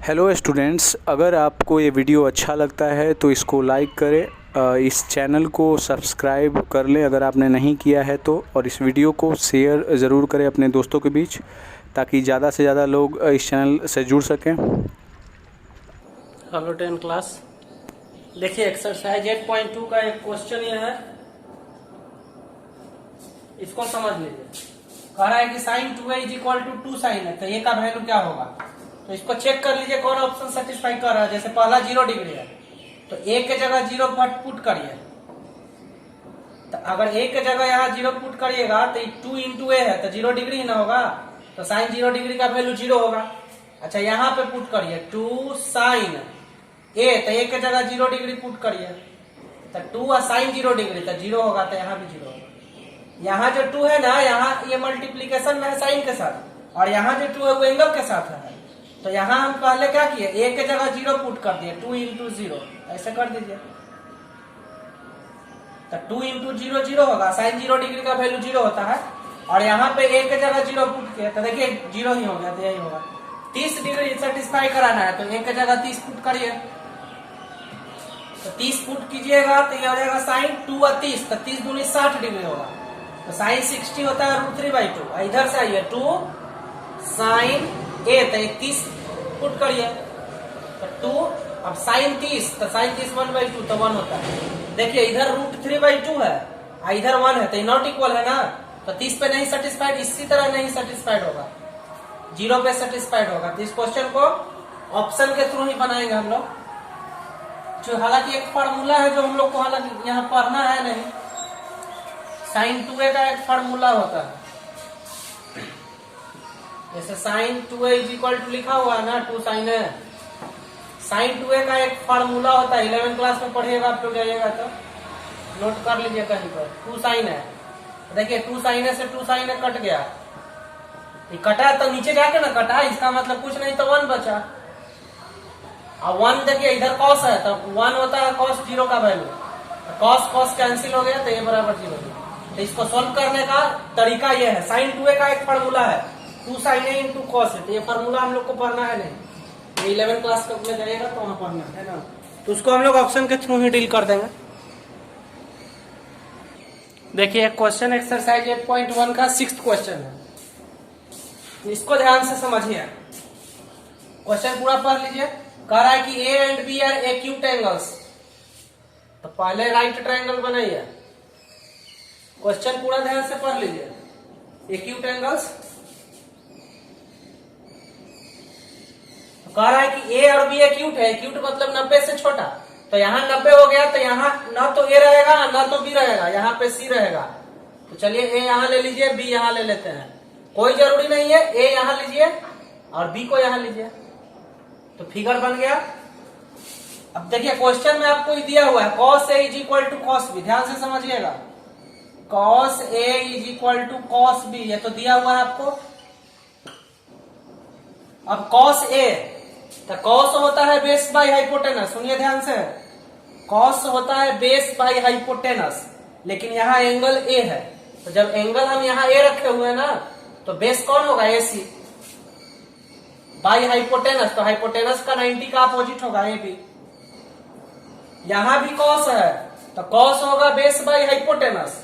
Hello students, अगर आपको ये वीडियो अच्छा लगता है तो इसको लाइक करें, इस चैनल को सब्सक्राइब कर लें अगर आपने नहीं किया है तो, और इस वीडियो को शेयर ज़रूर करें अपने दोस्तों के बीच ताकि ज़्यादा से ज़्यादा लोग इस चैनल से जुड़ सकें। हेलो 10 क्लास, देखिए एक्सरसाइज 8.2 का एक क्वेश्चन ये है, इसको समझ लीजिए। कह रहा है कि sine 2a is equal to 2 sine है, तो ए का वैल्यू क्या होगा। तो इसको चेक कर लीजिए कौन ऑप्शन सेटिस्फाई कर रहा है। जैसे पहला 0 डिग्री है तो ए के जगह 0 पुट करिए। तो अगर ए के जगह यहाँ 0 पुट करिएगा तो 2 इंटू ए है तो 0 डिग्री ही ना होगा, तो साइन 0 डिग्री का वैल्यू 0 होगा। अच्छा, यहाँ पे पुट करिए 2 साइन ए, तो ए के जगह 0 डिग्री पुट करिए तो 2 और साइन 0 डिग्री तो 0 होगा, तो यहाँ भी 0 होगा। यहाँ जो 2 है ना, यहाँ ये मल्टीप्लीकेशन में है साइन के साथ, और यहाँ जो 2 है वो एंगल के साथ है। तो यहाँ हम पहले क्या किए, ए के जगह 0 पुट कर दिए, 2 इंटू 0 ऐसे कर दीजिए। तो 2 इंटू 0 0 होगा, साइन 0 डिग्री का वैल्यू 0 होता है। और यहाँ पे ए के जगह 0 पुट किया तो देखिए 0 ही हो गया, तो यही होगा। 30 डिग्री सेटिस्फाई कराना है तो ए के जगह 30 पुट करिए। तो 30 पुट कीजिएगा तो ये हो जाएगा साइन 2 और 30, तो 30 दूनी 60 डिग्री होगा। तो साइन 60 होता है √3/2। इधर से आइए 2 साइन ए, तो 30 पुट करिए तो 2, अब साइन 30, तो साइन 30 1/2 तो 1 होता है। देखिए इधर √3/2 है और इधर 1 है, तो नॉट इक्वल है ना, तो 30 पे नहीं सेटिस्फाइड, इसी तरह नहीं सेटिस्फाइड होगा, 0 पे सेटिस्फाइड होगा। तो इस क्वेश्चन को ऑप्शन के थ्रू ही बनाएंगे हम लोग, जो हालांकि एक फॉर्मूला है जो हम लोग को हालांकि यहाँ पढ़ना है नहीं। साइन 2a का एक फॉर्मूला होता है, जैसे sign 2a is equal to लिखा हुआ है ना 2 साइन है। साइन 2a का एक फॉर्मूला होता है, 11 क्लास में पढ़िएगा आप लोग, जाइएगा तो नोट कर लीजिए कहीं पर। 2 साइन है, देखिए 2 साइन है से 2 साइन है कट गया, ये कटा तो नीचे जाके ना कटा, इसका मतलब कुछ नहीं तो 1 बचा। अब 1 देखिए इधर कॉस है तो 1 होता है कॉस 0 का वैल्यू, कॉस कॉस कैंसिल हो गया तो ये बराबर 0। तो इसको सोल्व करने का तरीका ये है, साइन 2a का एक फॉर्मूला है 2 साइन ए इंटू कॉस है, तो ये फॉर्मूला हम लोग को पढ़ना है नहीं, ये 11 क्लास में जाइएगा तो वहां पढ़ना है ना, तो उसको हम लोग ऑप्शन के थ्रू ही डील कर देंगे। देखिए क्वेश्चन एक्सरसाइज 8.1 का 6th क्वेश्चन है, इसको ध्यान से समझिए। क्वेश्चन पूरा पढ़ लीजिए। कह रहा है कि A and B are acute angles, तो पहले राइट ट्रायंगल बनाइए। क्वेश्चन पूरा ध्यान से पढ़ लीजिए। एक्यूट एंगल्स, तो कह रहा है कि ए और बी एक्यूट है, एक्यूट मतलब 90 से छोटा, तो यहाँ 90 हो गया तो यहाँ ना तो ए रहेगा ना तो बी रहेगा, यहाँ पे सी रहेगा। तो चलिए ए यहाँ ले लीजिए, बी यहाँ ले लेते हैं, कोई जरूरी नहीं है, ए यहाँ लीजिए और बी को यहाँ लीजिए, तो फिगर बन गया। अब देखिए क्वेश्चन में आपको दिया हुआ है cos a is equal to cos b, ध्यान से समझिएगा। cos a is equal to cos b, ये तो दिया हुआ है आपको। अब cos a, तो cos होता है बेस बाई हाइपोटेनस, सुनिए ध्यान से, cos होता है बेस बाई हाइपोटेनस, लेकिन यहाँ एंगल a है, तो जब एंगल हम यहाँ a रखे हुए हैं ना, तो बेस कौन होगा, AC बाई हाइपोटेनस, तो हाइपोटेनस का 90 का अपोजिट होगा AB। यहाँ भी cos है तो cos होगा बेस बाई हाइपोटेनस,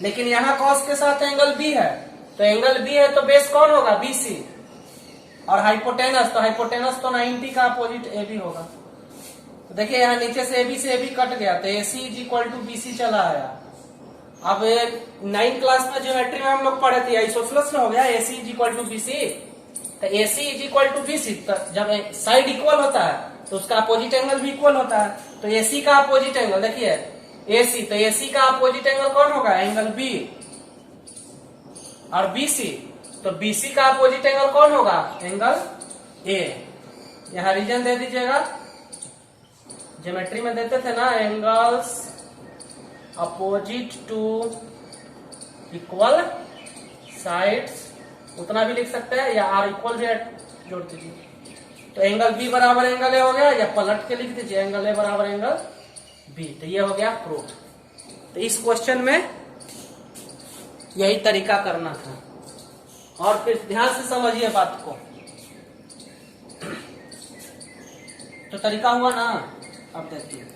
लेकिन यहाँ cos के साथ एंगल B है, तो एंगल B है तो बेस कौन होगा, BC, और हाइपोटेनस, तो हाइपोटेनस तो 90 का अपोजिट AB होगा। तो देखिए यहाँ नीचे से AB से AB कट गया, तो AC is equal to BC चला आया। अब 9 क्लास में ज्योमेट्री में हम लोग पढ़े थे, आइसोसेलेस हो गया, AC is equal to BC, तो AC is equal to BC, तो जब साइड इक्वल होता है तो उसका अपोजिट एंगल भी इक्वल होता है। तो AC का अपोजिट एंगल देखिए AC, तो AC का अपोजिट एंगल कौन होगा, एंगल B, और BC, तो BC का अपोजिट एंगल कौन होगा, एंगल A। यहाँ रीजन दे दीजिएगा, ज्योमेट्री में देते थे ना, angles opposite to equal sides, उतना भी लिख सकते हैं, या आर इक्वल भी जोड़ दीजिए। तो एंगल बी बराबर एंगल ए हो गया, या पलट के लिख दीजिए एंगल ए बराबर एंगल बी, तो ये हो गया प्रूफ। तो इस क्वेश्चन में यही तरीका करना था, और फिर ध्यान से समझिए बात को। तो तरीका हुआ ना। अब देखिए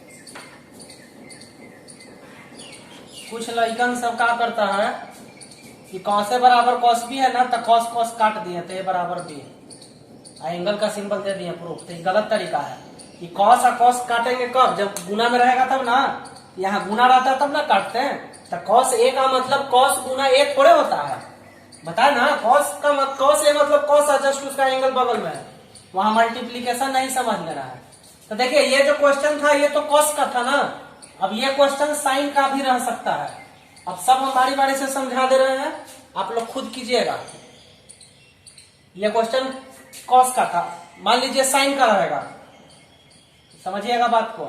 कुछ लड़कन सब क्या करता है कि कॉस ए बराबर कॉस बी है ना, तो कॉस कॉस काट दिए तो ए बराबर बी, एंगल का सिंबल दे दिए प्रूफ। तो ये गलत तरीका है कि कॉस और कॉस काटेंगे कब, जब गुना में रहेगा तब ना। यहाँ गुना रहता है तब ना काटते हैं। तो कॉस ए का मतलब कॉस गुना ए थोड़े होता है, बताए ना। कॉस ए मतलब कॉस है, जस्ट उसका एंगल बगल में है, वहां मल्टीप्लीकेशन नहीं समझ लेना है। तो देखिए ये जो क्वेश्चन था ये तो कॉस का था ना, अब ये क्वेश्चन साइन का भी रह सकता है। अब सब हम बारी बारी से समझा दे रहे हैं, आप लोग खुद कीजिएगा। ये क्वेश्चन कॉस का था, मान लीजिए साइन का रहेगा, समझिएगा बात को।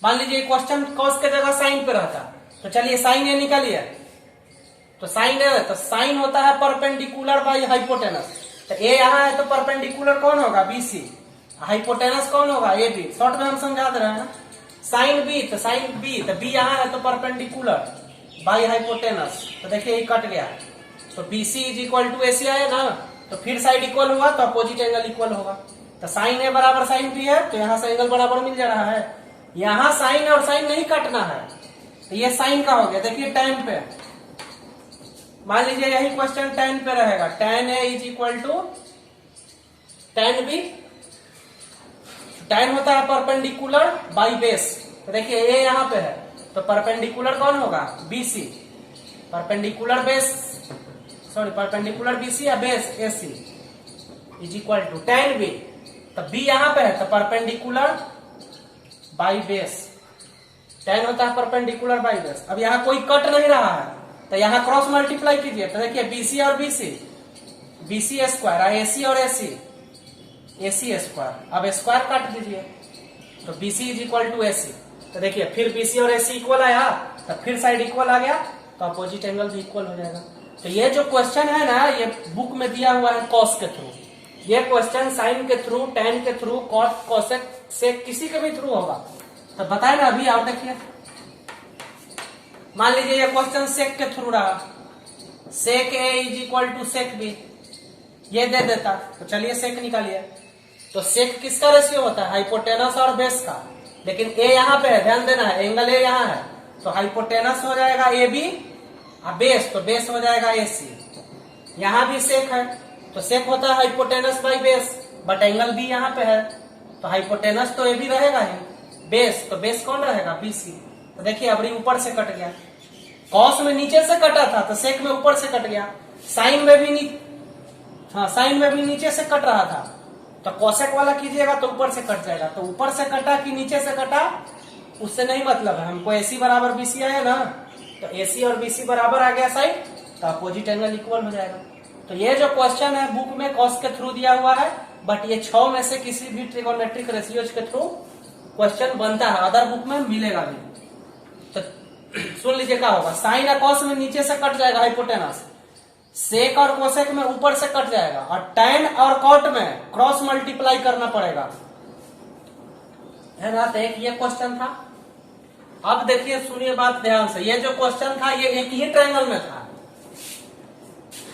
मान लीजिए क्वेश्चन कॉस के जगह साइन पे रहता, तो चलिए साइन ए निकालिए। तो साइन है तो साइन होता है परपेंडिकुलर बाई हाइपोटेनस। तो ए यहाँ है तो परपेंडिकुलर कौन होगा, बीसी। हाइपोटेनस कौन होगा, ए बी। शॉर्ट में हम समझा दे रहे हैं। साइन बी तो साइन बी, तो बी यहाँ है तो परपेंडिकुलर बाई हाइपोटेनस। तो देखिए ये कट गया, तो BC is equal to AC आया ना, तो फिर साइड इक्वल हुआ तो अपोजिट एंगल इक्वल होगा। तो साइन ए बराबर साइन बी है, तो यहाँ से एंगल बराबर मिल जा रहा है। यहाँ साइन और साइन नहीं काटना है, तो ये साइन का हो गया। देखिए tan पे, मान लीजिए यही क्वेश्चन tan पे रहेगा, tan A is equal to tan B. tan होता है परपेंडिकुलर बाई बेस। तो देखिए ए यहाँ पे है, तो परपेंडिकुलर कौन होगा, BC. Perpendicular base, sorry perpendicular BC या base AC is equal to tan B. तो बी यहाँ पे है तो परपेंडिकुलर बाई बेस। tan होता है परपेंडिकुलर बाई बेस। अब यहाँ कोई कट नहीं रहा है, तो यहाँ क्रॉस मल्टीप्लाई कीजिए। तो देखिए बीसी और बीसी, बीसी स्क्वायर, एसी और एसी, एसी स्क्वायर। अब स्क्वायर काट दीजिए, तो BC is equal to AC. तो देखिए फिर बीसी और एसी इक्वल आया, तो फिर साइड इक्वल आ गया, तो अपोजिट एंगल भी इक्वल हो जाएगा। तो ये जो क्वेश्चन है ना, ये बुक में दिया हुआ है कॉस के थ्रू। ये क्वेश्चन साइन के थ्रू, tan के थ्रू, कॉस, कोसेक, सेक किसी के भी थ्रू होगा। तो बताए ना अभी, आप देखिए मान लीजिए ये क्वेश्चन सेक के थ्रू रहा, sec A is equal to sec B, ये दे देता। तो चलिए सेक निकालिए। तो सेक किसका रेशियो होता है, हाइपोटेनस और बेस का। लेकिन ए यहाँ पे है, ध्यान देना है, एंगल ए यहाँ है, तो हाइपोटेनस हो जाएगा ए बी, और बेस तो बेस हो जाएगा ए सी। यहाँ भी सेक है, तो सेक होता है hypotenuse by base, but angle B यहाँ पे है, तो हाइपोटेनस तो ए बी रहेगा ही, बेस तो बेस कौन रहेगा, बी सी। तो देखिए अब ऊपर से कट गया। कॉस में नीचे से कटा था, तो सेक में ऊपर से कट गया। साइन में भी साइन में भी नीचे से कट रहा था, तो कोसेक वाला कीजिएगा तो ऊपर से कट जाएगा। तो ऊपर से कटा कि नीचे से कटा, उससे नहीं मतलब है हमको। एसी बराबर बीसी आया ना, तो एसी और बीसी बराबर आ गया साइड, तो अपोजिट एंगल इक्वल हो जाएगा। तो ये जो क्वेश्चन है बुक में कॉस के थ्रू दिया हुआ है, बट ये 6 में से किसी भी ट्रिगोनोमेट्रिक रेशियोज के थ्रू क्वेश्चन बनता है, अदर बुक में मिलेगा भी। तो सुन लीजिए क्या होगा, साइन और कॉस में नीचे से कट जाएगा हाइपोटेनस, सेक और कोसेक में ऊपर से कट जाएगा, और टैन और कॉट में क्रॉस मल्टीप्लाई करना पड़ेगा, है ना। तो एक ये क्वेश्चन था। अब देखिए सुनिए बात ध्यान से, ये जो क्वेश्चन था ये एक ही ट्रायंगल में था।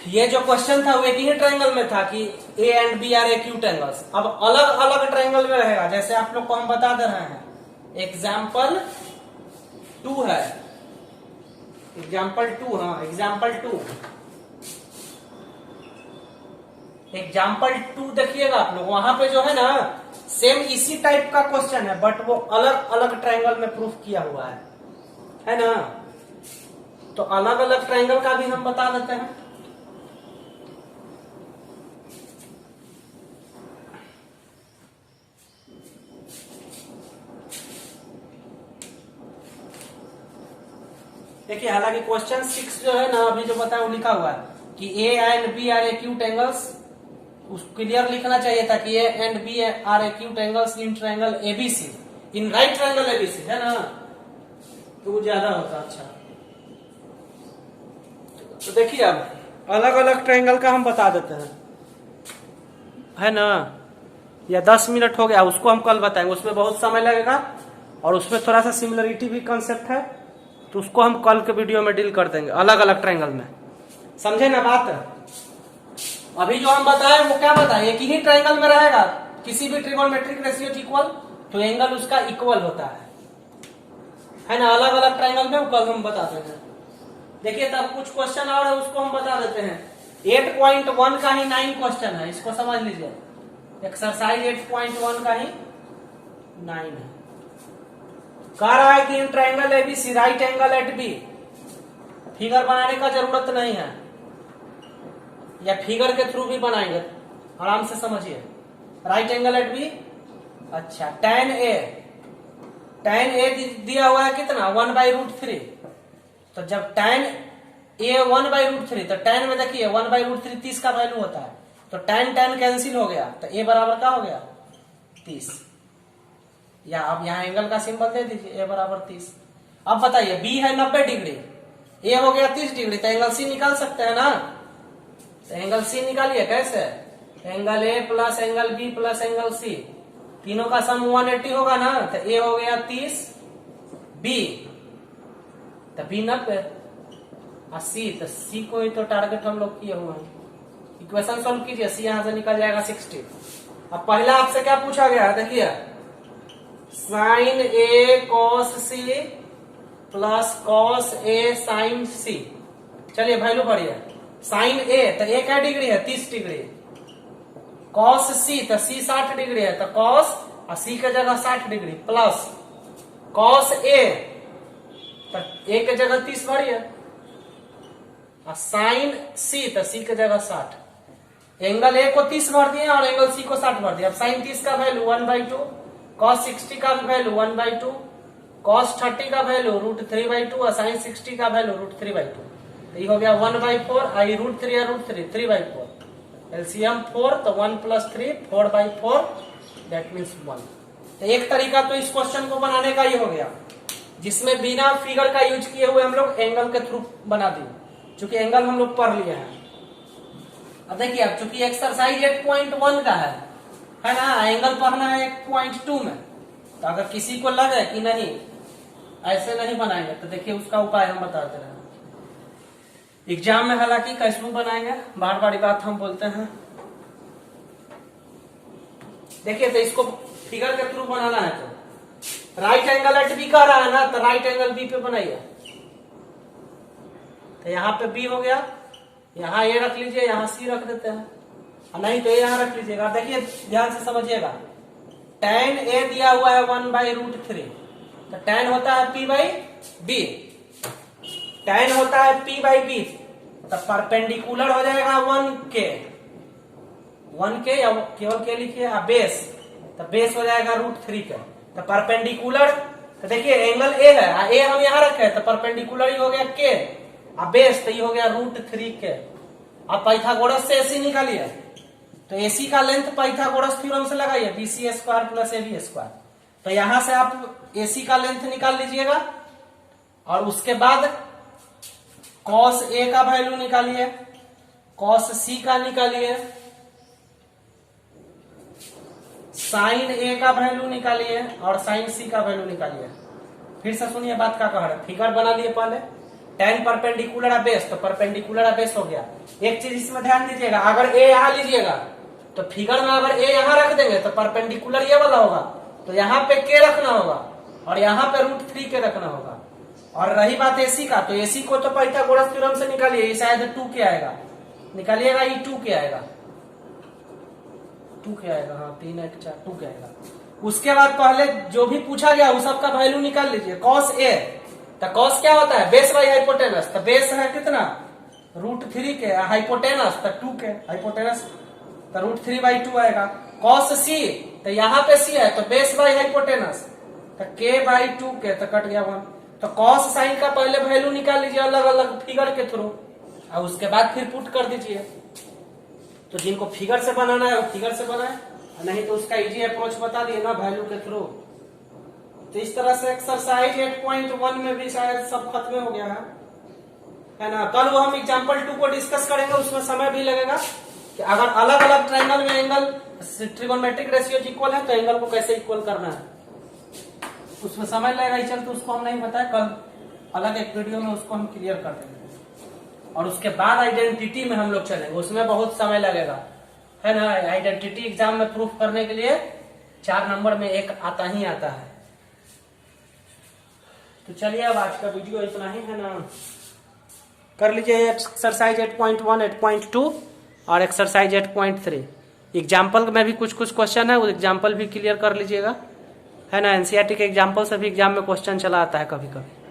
ये जो क्वेश्चन था वो एक ही ट्रायंगल में था कि A and B are acute angles. अब अलग अलग ट्रायंगल में रहेगा, जैसे आप लोग को हम बता दे रहे हैं। एग्जाम्पल 2 है, एग्जाम्पल 2, हाँ एग्जाम्पल 2, एग्जाम्पल 2 देखिएगा आप लोग। वहां पे जो है ना सेम इसी टाइप का क्वेश्चन है, बट वो अलग अलग ट्रायंगल में प्रूफ किया हुआ है ना। तो अलग अलग ट्रायंगल का भी हम बता देते हैं। देखिए हालांकि क्वेश्चन 6 जो है ना अभी जो बताया वो लिखा हुआ है कि A and B are acute angles. उसको क्लियर लिखना चाहिए था कि A and B are acute angles in triangle ABC, in right triangle ABC, है ना, तो ज्यादा होता। अच्छा तो देखिए अब अलग अलग ट्रायंगल का हम बता देते हैं, है ना। या 10 मिनट हो गया, उसको हम कल बताएंगे, उसमें बहुत समय लगेगा और उसमें थोड़ा सा सिमिलरिटी भी कंसेप्ट है, तो उसको हम कल के वीडियो में डील कर देंगे अलग अलग ट्रायंगल में। समझे ना बात। अभी जो हम बताए वो क्या बताए, एक ही ट्रायंगल में रहेगा किसी भी ट्रिगोनोमेट्रिक रेशियो इक्वल तो एंगल उसका इक्वल होता है ना। अलग अलग ट्रायंगल में कल हम बताते हैं। देखिए तब कुछ क्वेश्चन और है उसको हम बता देते हैं। 8.1 का ही 9 क्वेश्चन है, इसको समझ लीजिए। एक्सरसाइज 8.1 का ही 9 है। कह रहा है कि in triangle ABC right angle at B, figure बनाने का जरूरत नहीं है या फिगर के थ्रू भी बनाएंगे, आराम से समझिए। राइट एंगल एट बी, अच्छा tan ए दिया हुआ है कितना 1/√3। तो जब tan a 1/√3 तो tan में देखिए 1/√3 30 का वैल्यू होता है, तो tan कैंसिल हो गया तो a बराबर क्या हो गया 30। या अब यहाँ एंगल का सिंबल दे दीजिए a बराबर 30। अब बताइए b है 90 डिग्री, a हो गया 30 डिग्री, तो एंगल c निकाल सकते हैं ना। तो एंगल c निकालिए कैसे, angle a plus angle b plus angle c, तीनों का सम 180 होगा ना। तो a हो गया 30, b तो b 90 और c, तो c को ही तो टारगेट हम लोग किए हुए हैं। इक्वेशन सॉल्व कीजिए, c यहां से निकल जाएगा 60। अब पहला आपसे क्या पूछा गया है देखिए, sine a cos c plus cos a sine c। चलिए वैल्यू बढ़िए। साइन a तो a क्या डिग्री है 30 डिग्री, कॉस c तो c 60 डिग्री है, तो कॉस और c के जगह 60 डिग्री प्लस कॉस a तो a के जगह 30 बढ़िए और साइन c तो c के जगह 60। एंगल a को 30 भर दिए और एंगल c को 60 भर दिया। अब साइन 30 का वैल्यू 1/2, कॉस 60 का वैल्यू 1/2, कॉस 30 का वैल्यू √3/2 और साइन 60 का वैल्यू √3/2। तो ये हो गया 1/4, आई √3 या √3 3/4, एलसीएम 4 तो 1 + 3 4/4 दैट मीन्स 1। तो एक तरीका तो इस क्वेश्चन को बनाने का ये हो गया जिसमें बिना फिगर का यूज किए हुए हम लोग एंगल के थ्रू बना दिए, चूंकि एंगल हम लोग पढ़ लिए हैं। अब देखिए अब चूंकि एक्सरसाइज 8.1 का है ना, एंगल पढ़ना है 8.2 में, तो अगर किसी को लगे कि नहीं ऐसे नहीं बनाएंगे तो देखिए उसका उपाय हम बताते रहे। एग्जाम में हालांकि कैसे बनाएंगे बार बार बात हम बोलते हैं। देखिए तो इसको फिगर के थ्रू बनाना है, तो राइट एंगल एट बी कह रहा है ना, तो राइट एंगल बी पे बनाइए। तो यहाँ पे बी हो गया, यहाँ ए रख लीजिए, यहाँ सी रख देते हैं, और नहीं तो यहाँ रख लीजिएगा। देखिए ध्यान से समझिएगा, tan ए दिया हुआ है 1/√3, तो tan होता है p/b, tan होता है p/b, तो परपेंडिकुलर हो जाएगा 1k या केवल के लिखिए, बेस तो बेस हो जाएगा √3 के। तो परपेंडिकुलर तो देखिए एंगल ए है, ए हम यहाँ रखे तो परपेंडिकुलर ही हो गया k, और बेस तो ये हो गया √3 के। अब पाइथागोरस से एसी निकालिए, तो एसी का लेंथ पाइथागोरस थ्योरम से लगाइए BC² + AB²। तो यहां से आप एसी का लेंथ निकाल लीजिएगा और उसके बाद कॉस ए का वैल्यू निकालिए, कॉस सी का निकालिए, साइन ए का वैल्यू निकालिए और साइन सी का वैल्यू निकालिए। फिर से सुनिए बात का कह रहे, फिगर बना लिए पहले, tan परपेंडिकुलर बेस तो परपेंडिकुलर बेस हो गया। एक चीज इसमें ध्यान दीजिएगा, अगर ए यहां लीजिएगा तो फिगर में अगर ए यहां रख देंगे तो परपेंडिकुलर ये वाला होगा, तो यहाँ पे के रखना होगा और यहाँ पे √3 के रखना होगा। और रही बात एसी का, तो एसी को तो पाइथागोरस थ्योरम से निकालिए, ये शायद 2 के आएगा, निकालिएगा ये 2 के आएगा, 2 के आएगा, हाँ 3 1 4 2 के आएगा। उसके बाद पहले जो भी पूछा गया उस सबका वैल्यू निकाल लीजिए। कॉस ए तो कॉस क्या होता है बेस बाई हाइपोटेनस, तो बेस है कितना √3 के, हाइपोटेनस तो 2 के, हाइपोटेनस तो √3/2 आएगा। कॉस सी तो यहाँ पे सी है तो बेस बाई हाइपोटेनस तो k/2 के, तो कट गया 1। तो कॉस साइन का पहले वैल्यू निकाल लीजिए अलग अलग फिगर के थ्रू और उसके बाद फिर पुट कर दीजिए। तो जिनको फिगर से बनाना है वो फिगर से बनाए, नहीं तो उसका इजी अप्रोच बता दिए ना वैल्यू के थ्रू। तो इस तरह से एक्सरसाइज 8.1 में भी शायद सब खत्म हो गया है ना। कल वो हम एग्जांपल 2 को डिस्कस करेंगे, उसमें समय भी लगेगा कि अगर अलग अलग ट्रायंगल में एंगल ट्रिगोनोमेट्रिक रेशियो इक्वल है तो एंगल को कैसे इक्वल करना है, उसमें समय लगेगा। चल तो उसको हम नहीं बताए, कल अलग एक वीडियो में उसको हम क्लियर कर देंगे। और उसके बाद आइडेंटिटी में हम लोग चलेंगे, उसमें बहुत समय लगेगा है ना। आइडेंटिटी एग्जाम में प्रूफ करने के लिए 4 नंबर में एक आता ही आता है। तो चलिए अब आज का वीडियो इतना ही है ना। कर लीजिए एक्सरसाइज 8.1, 8.2 और एक्सरसाइज 8.3। एग्जाम्पल में भी कुछ कुछ क्वेश्चन है, वो एग्जाम्पल भी क्लियर कर लीजिएगा, है ना। एनसीईआरटी के एग्जाम्पल से भी एग्जाम में क्वेश्चन चला आता है कभी कभी।